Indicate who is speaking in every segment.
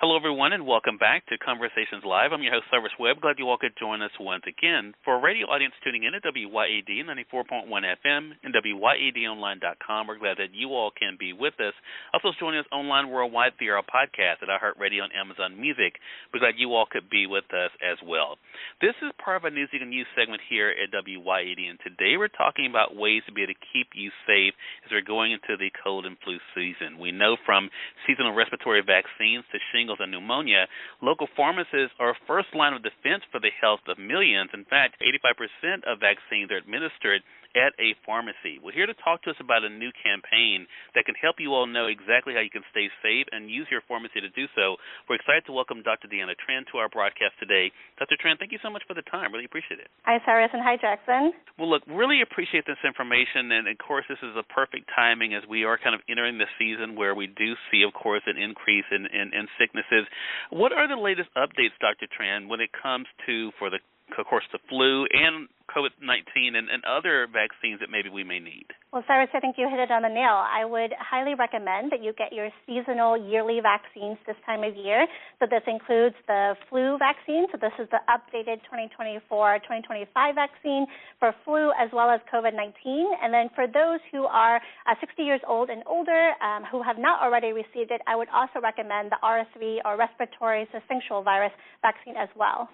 Speaker 1: Hello, everyone, and welcome back to Conversations Live. I'm your host, Cyrus Webb. Glad you all could join us once again. For a radio audience tuning in at WYAD 94.1 FM and WYADonline.com, we're glad that you all can be with us. Also joining us online worldwide via our podcast at iHeartRadio and Amazon Music. We're glad you all could be with us as well. This is part of a News You Can Use segment here at WYAD, and today we're talking about ways to be able to keep you safe as we're going into the cold and flu season. We know from seasonal respiratory vaccines to shingles and pneumonia, local pharmacists are first line of defense for the health of millions. In fact, 85% of vaccines are administered at a pharmacy. We're here to talk to us about a new campaign that can help you all know exactly how you can stay safe and use your pharmacy to do so. We're excited to welcome Dr. Deanna Tran to our broadcast today. Dr. Tran, thank you so much for the time. Really appreciate it.
Speaker 2: Hi, Cyrus, and hi, Jackson.
Speaker 1: Well, look, really appreciate this information, and, of course, this is a perfect timing as we are kind of entering the season where we do see, of course, an increase in sicknesses. What are the latest updates, Dr. Tran, when it comes to, of course, the flu and COVID-19 and other vaccines that maybe we may need?
Speaker 2: Well, Cyrus, I think you hit it on the nail. I would highly recommend that you get your seasonal yearly vaccines this time of year. So this includes the flu vaccine. So this is the updated 2024-2025 vaccine for flu as well as COVID-19. And then for those who are 60 years old and older who have not already received it, I would also recommend the RSV or respiratory syncytial virus vaccine as well.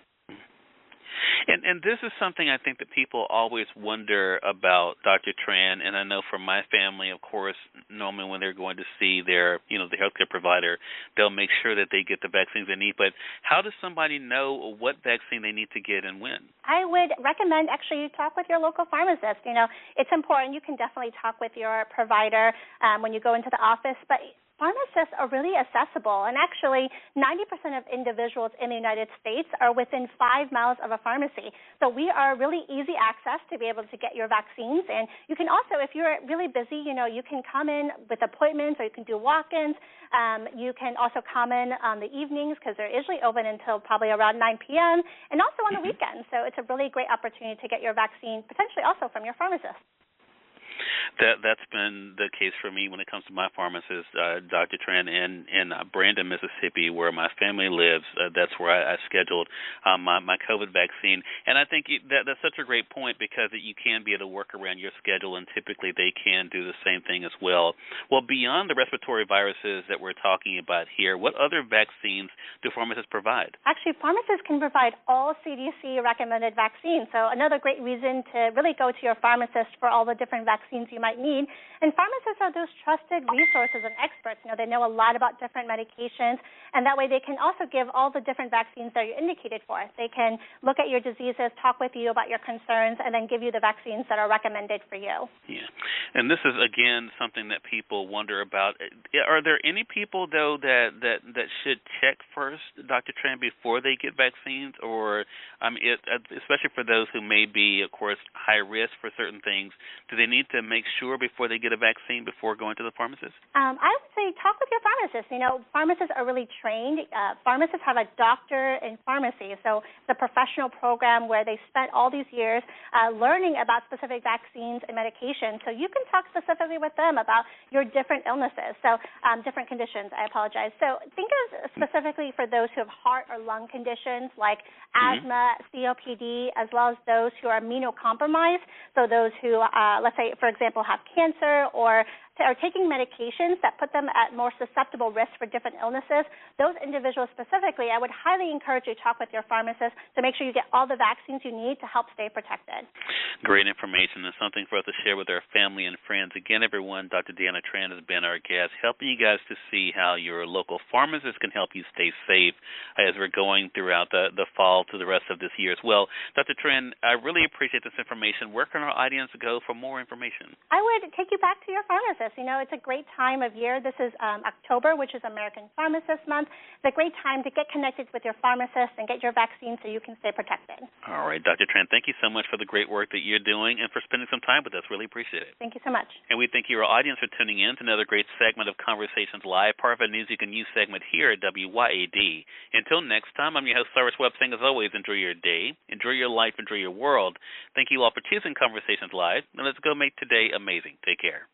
Speaker 1: And this is something I think that people always wonder about, Dr. Tran, and I know from my family, of course, normally when they're going to see their, the healthcare provider, they'll make sure that they get the vaccines they need. But how does somebody know what vaccine they need to get and when?
Speaker 2: I would recommend actually you talk with your local pharmacist. It's important. You can definitely talk with your provider when you go into the office, but pharmacists are really accessible, and actually 90% of individuals in the United States are within 5 miles of a pharmacy. So we are really easy access to be able to get your vaccines, and you can also, if you're really busy, you can come in with appointments or you can do walk-ins. You can also come in on the evenings because they're usually open until probably around 9 p.m., and also on the weekends. So it's a really great opportunity to get your vaccine, potentially also from your pharmacist.
Speaker 1: That's been the case for me when it comes to my pharmacist, Dr. Tran, in Brandon, Mississippi, where my family lives. That's where I scheduled my COVID vaccine. And I think that's such a great point because you can be able to work around your schedule, and typically they can do the same thing as well. Well, beyond the respiratory viruses that we're talking about here, what other vaccines do pharmacists provide?
Speaker 2: Actually, pharmacists can provide all CDC-recommended vaccines. So another great reason to really go to your pharmacist for all the different vaccines you might need. And pharmacists are those trusted resources and experts. They know a lot about different medications, and that way they can also give all the different vaccines that you're indicated for. They can look at your diseases, talk with you about your concerns, and then give you the vaccines that are recommended for you.
Speaker 1: Yeah, and this is, again, something that people wonder about. Are there any people, though, that should check first, Dr. Tran, before they get vaccines? Or, especially for those who may be, of course, high risk for certain things, do they need to make sure before they get a vaccine before going to the pharmacist?
Speaker 2: I would say talk with your pharmacist. Pharmacists are really trained. Pharmacists have a doctor in pharmacy, so it's a professional program where they spent all these years learning about specific vaccines and medications. So you can talk specifically with them about your different illnesses, different conditions. I apologize. So think of specifically for those who have heart or lung conditions like asthma, COPD, as well as those who are immunocompromised. So those who, let's say, for example, have cancer or are taking medications that put them at more susceptible risk for different illnesses, those individuals specifically, I would highly encourage you to talk with your pharmacist to make sure you get all the vaccines you need to help stay protected.
Speaker 1: Great information and something for us to share with our family and friends. Again, everyone, Dr. Deanna Tran has been our guest, helping you guys to see how your local pharmacist can help you stay safe as we're going throughout the fall to the rest of this year as well. Dr. Tran, I really appreciate this information. Where can our audience go for more information?
Speaker 2: I would take you back to your pharmacist. It's a great time of year. This is October, which is American Pharmacist Month. It's a great time to get connected with your pharmacist and get your vaccine so you can stay protected.
Speaker 1: All right, Dr. Tran, thank you so much for the great work that you're doing and for spending some time with us. Really appreciate it.
Speaker 2: Thank you so much.
Speaker 1: And we thank your audience for tuning in to another great segment of Conversations Live, part of a News You Can Use segment here at WYAD. Until next time, I'm your host, Cyrus Webb, saying as always, enjoy your day, enjoy your life, enjoy your world. Thank you all for choosing Conversations Live, and let's go make today amazing. Take care.